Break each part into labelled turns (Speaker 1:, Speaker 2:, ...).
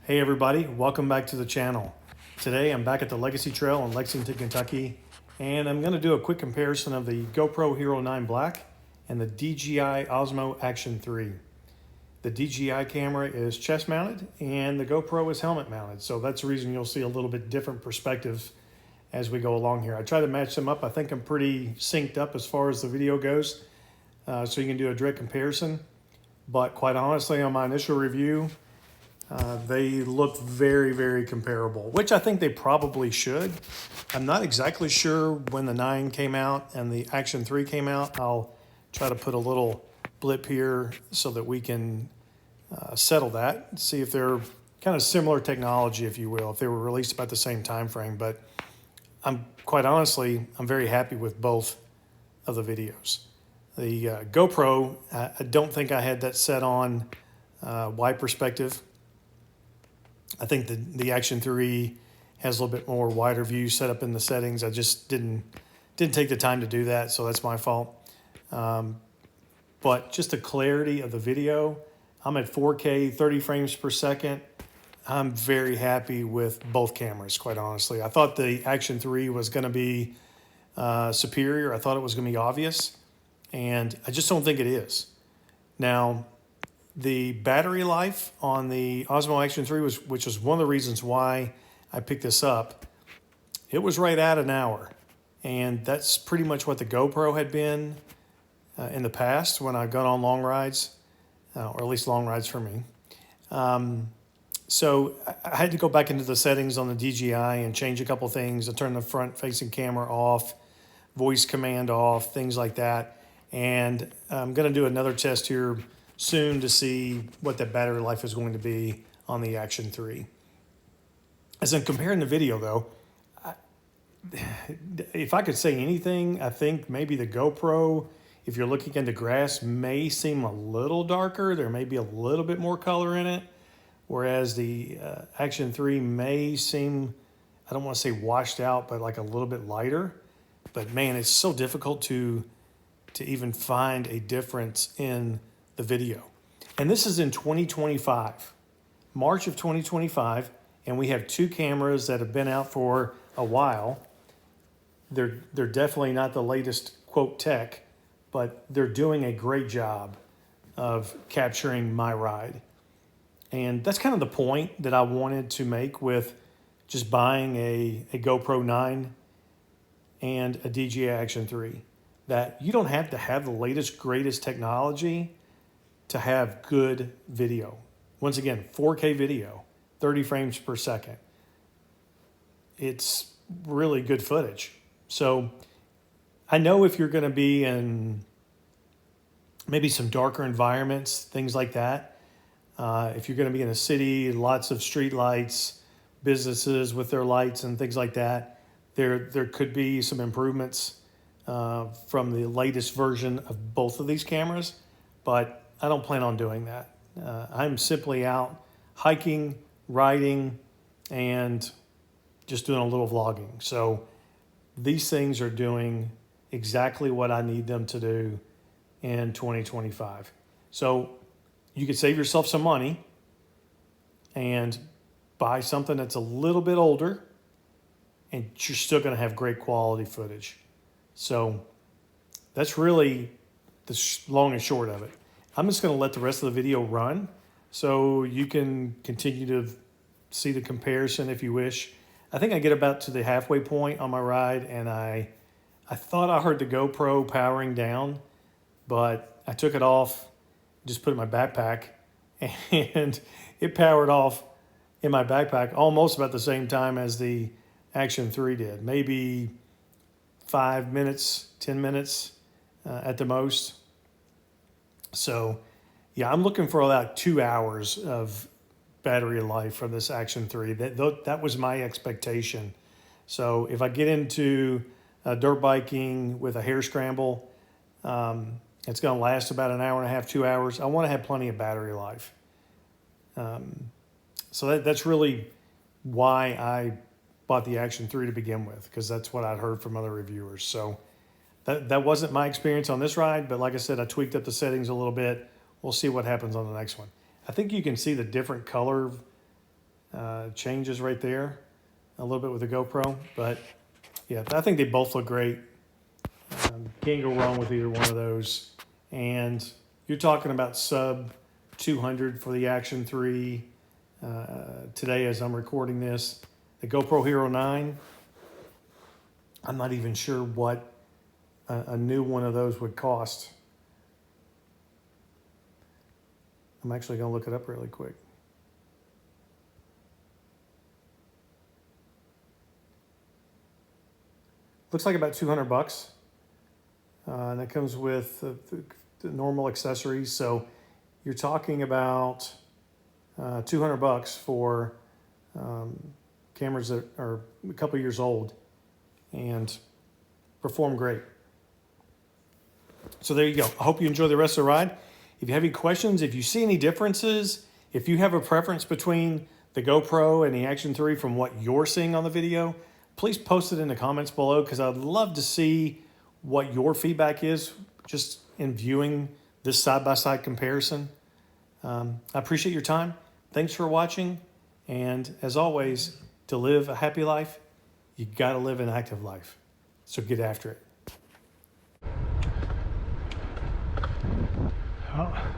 Speaker 1: Hey everybody, welcome back to the channel. Today I'm back at the Legacy Trail in Lexington, Kentucky, and I'm going to do a quick comparison of the GoPro Hero 9 Black and the DJI Osmo Action 3. The DJI camera is chest mounted and the GoPro is helmet mounted, so that's the reason you'll see a little bit different perspectives as we go along here. I try to match them up. I think I'm pretty synced up as far as the video goes, so you can do a direct comparison, but quite honestly on my initial review, they look very, very comparable, which I think they probably should. I'm not exactly sure when the 9 came out and the Action 3 came out. I'll try to put a little blip here so that we can settle that, see if they're kind of similar technology, if you will, if they were released about the same time frame. But I'm very happy with both of the videos. The GoPro, I don't think I had that set on wide perspective. I think the Action 3 has a little bit more wider view set up in the settings. I just didn't take the time to do that, so that's my fault. But just the clarity of the video, I'm at 4K, 30 frames per second. I'm very happy with both cameras, quite honestly. I thought the Action 3 was going to be superior. I thought it was going to be obvious, and I just don't think it is. Now, the battery life on the Osmo Action 3, which was one of the reasons why I picked this up, it was right at an hour. And that's pretty much what the GoPro had been in the past when I've gone on long rides, or at least long rides for me. So I had to go back into the settings on the DJI and change a couple things. I turned the front-facing camera off, voice command off, things like that. And I'm going to do another test here soon to see what the battery life is going to be on the Action 3. As I'm comparing the video though, if I could say anything, I think maybe the GoPro, if you're looking into grass, may seem a little darker. There may be a little bit more color in it, whereas the Action 3 may seem, I don't want to say washed out, but like a little bit lighter. But man, it's so difficult to even find a difference in the video. And this is in 2025, March of 2025, and we have two cameras that have been out for a while. They're definitely not the latest quote tech, but they're doing a great job of capturing my ride. And that's kind of the point that I wanted to make with just buying a GoPro 9 and a DJI Action 3, that you don't have to have the latest, greatest technology to have good video. Once again, 4K video, 30 frames per second. It's really good footage. So I know if you're going to be in maybe some darker environments, things like that, if you're going to be in a city, lots of street lights, businesses with their lights and things like that, there could be some improvements from the latest version of both of these cameras, but I don't plan on doing that. I'm simply out hiking, riding, and just doing a little vlogging. So these things are doing exactly what I need them to do in 2025. So you could save yourself some money and buy something that's a little bit older, and you're still going to have great quality footage. So that's really the long and short of it. I'm just going to let the rest of the video run so you can continue to see the comparison if you wish. I think I get about to the halfway point on my ride, and I thought I heard the GoPro powering down, but I took it off, just put it in my backpack, and it powered off in my backpack almost about the same time as the Action 3 did. Maybe 5 minutes, 10 minutes at the most. So yeah, I'm looking for about 2 hours of battery life from this Action 3. That was my expectation. So if I get into dirt biking with a hare scramble, it's going to last about an hour and a half, 2 hours. I want to have plenty of battery life. So that's really why I bought the Action 3 to begin with, because that's what I'd heard from other reviewers. So that wasn't my experience on this ride, but like I said, I tweaked up the settings a little bit. We'll see what happens on the next one. I think you can see the different color changes right there a little bit with the GoPro. But yeah, I think they both look great. Can't go wrong with either one of those. And you're talking about sub 200 for the Action 3 today as I'm recording this. The GoPro Hero 9, I'm not even sure what a new one of those would cost. I'm actually going to look it up really quick. Looks like about 200 bucks. And that comes with the normal accessories. So you're talking about 200 bucks for cameras that are a couple years old and perform great. So there you go. I hope you enjoy the rest of the ride. If you have any questions, if you see any differences, if you have a preference between the GoPro and the Action 3 from what you're seeing on the video, please post it in the comments below, because I'd love to see what your feedback is just in viewing this side-by-side comparison. I appreciate your time. Thanks for watching. And as always, to live a happy life, you got to live an active life. So get after it.
Speaker 2: Oh.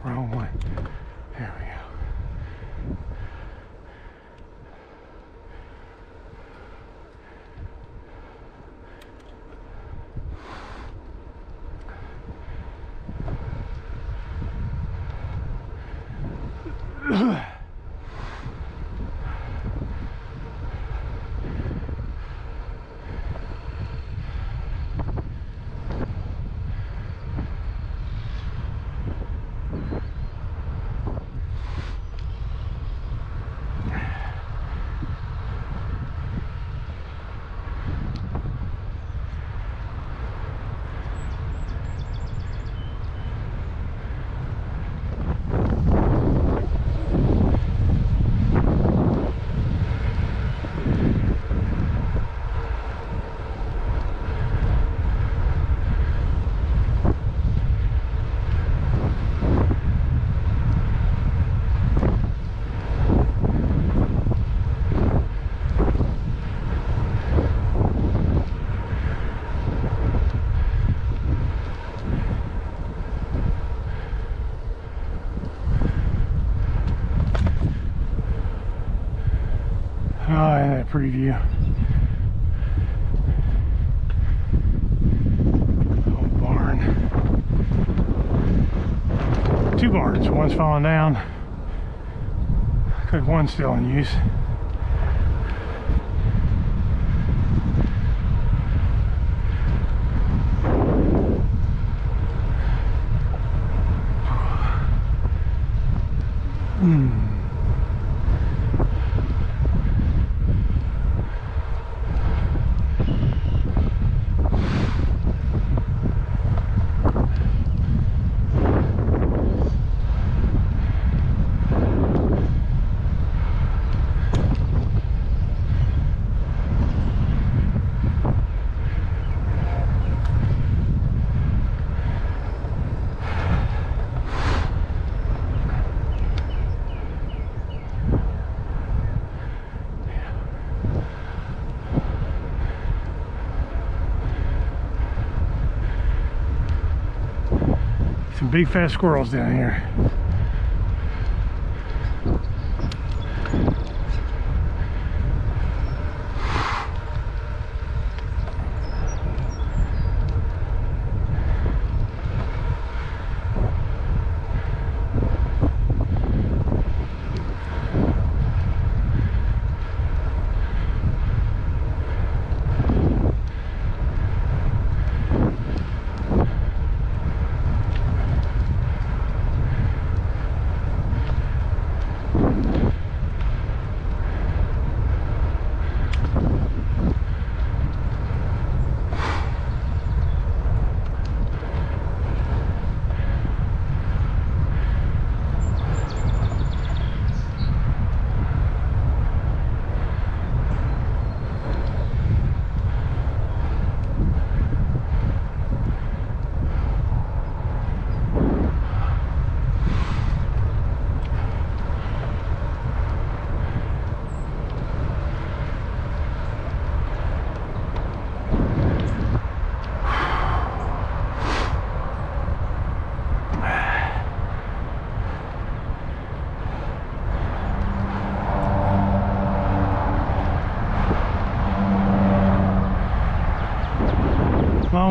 Speaker 2: Wrong one. There we go. Oh, and that preview. Old barn. Two barns. One's falling down. Looks like one's still in use. Some big fat squirrels down here.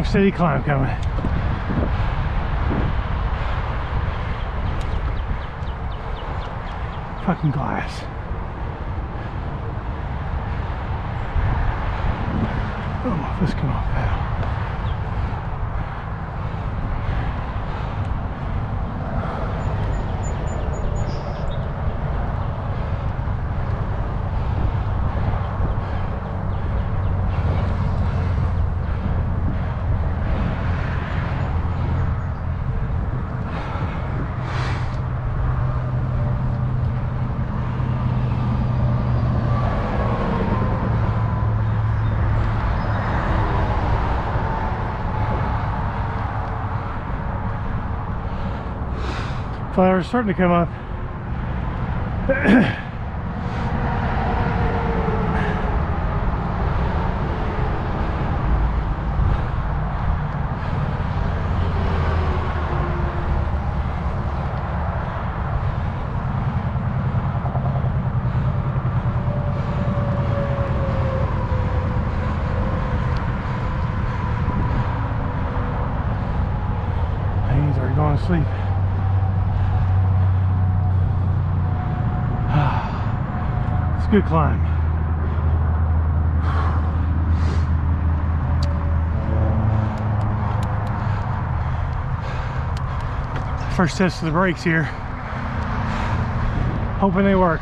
Speaker 2: long, steady climb coming. Fucking glass. Oh, my foot's coming off pedal. Flowers starting to come up. He's already going to sleep. Good climb. First test of the brakes here. Hoping they work.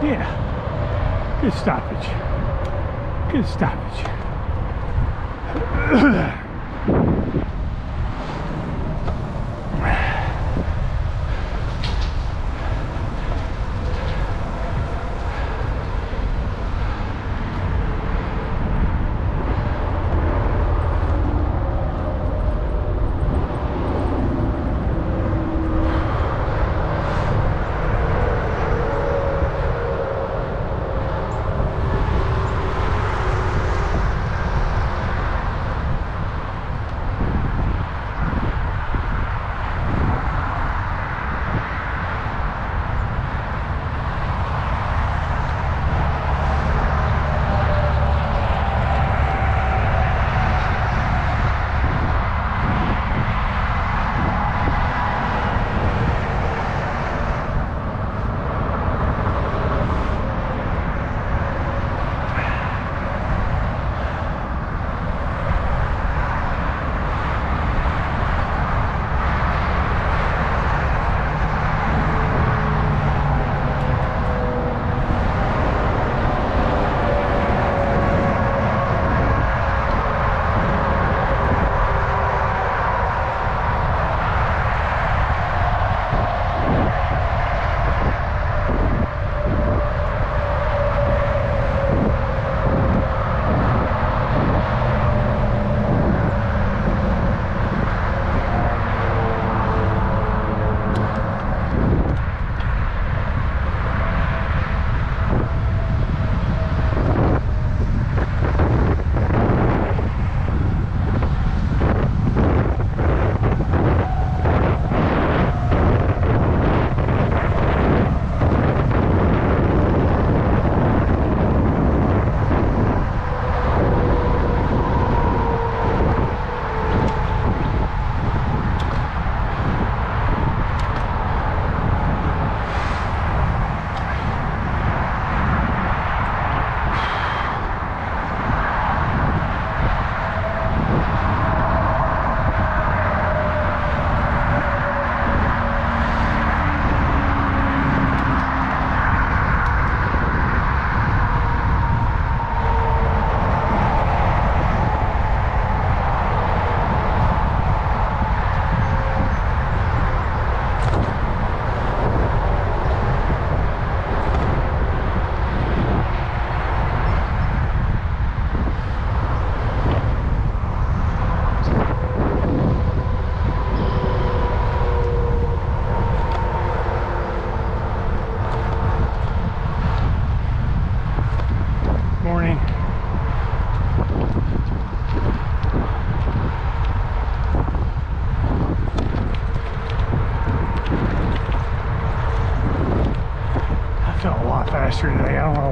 Speaker 2: Yeah, good stoppage. Good stoppage.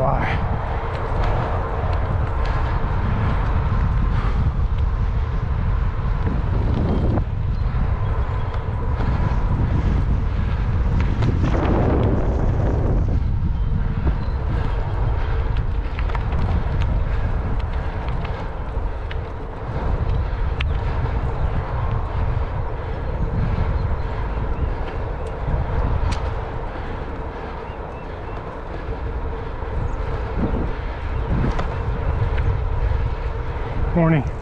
Speaker 2: lie. Morning.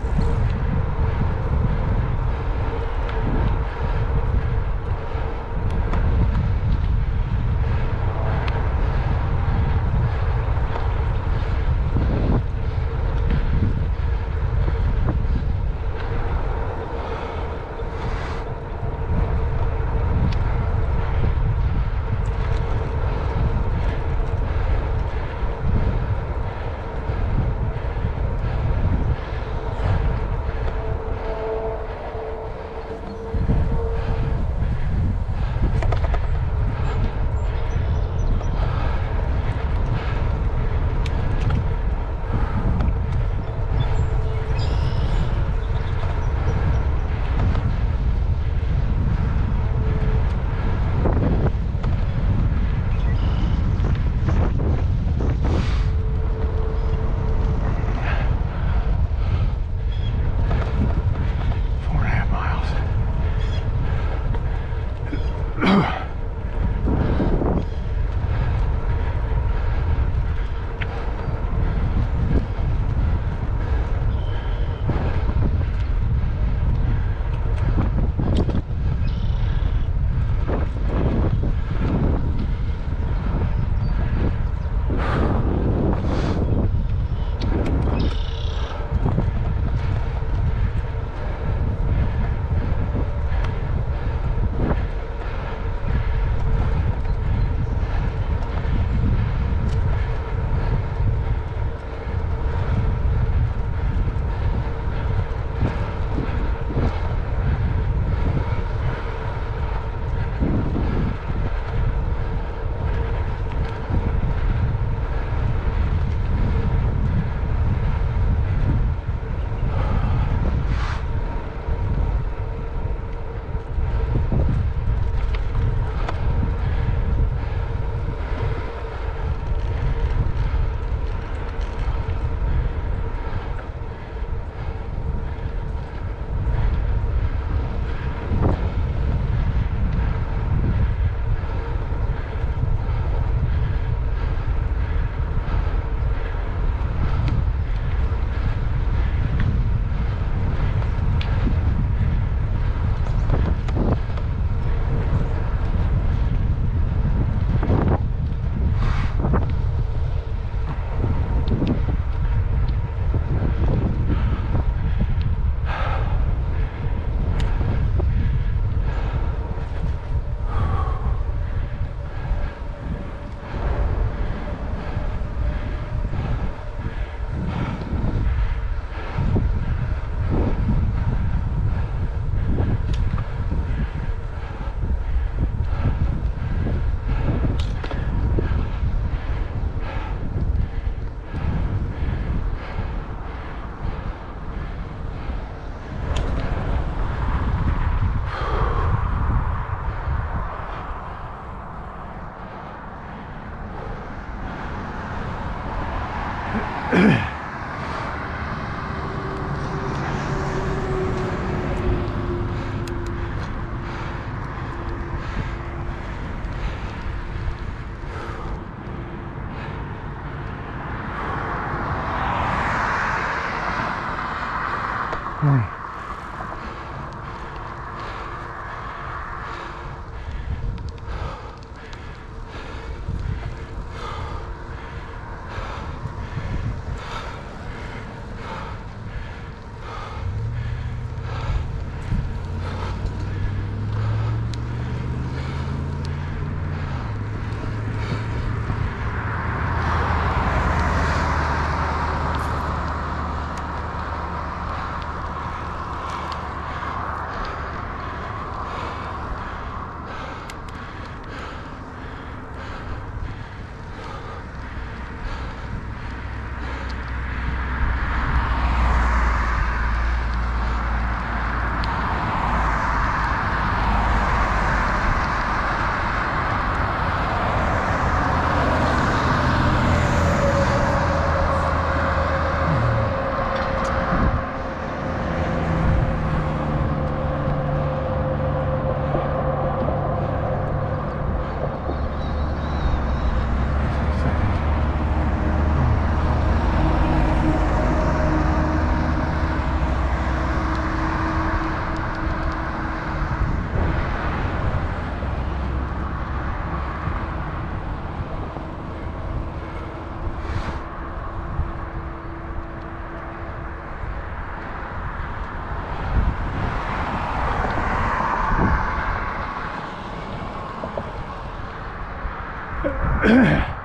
Speaker 2: Yeah.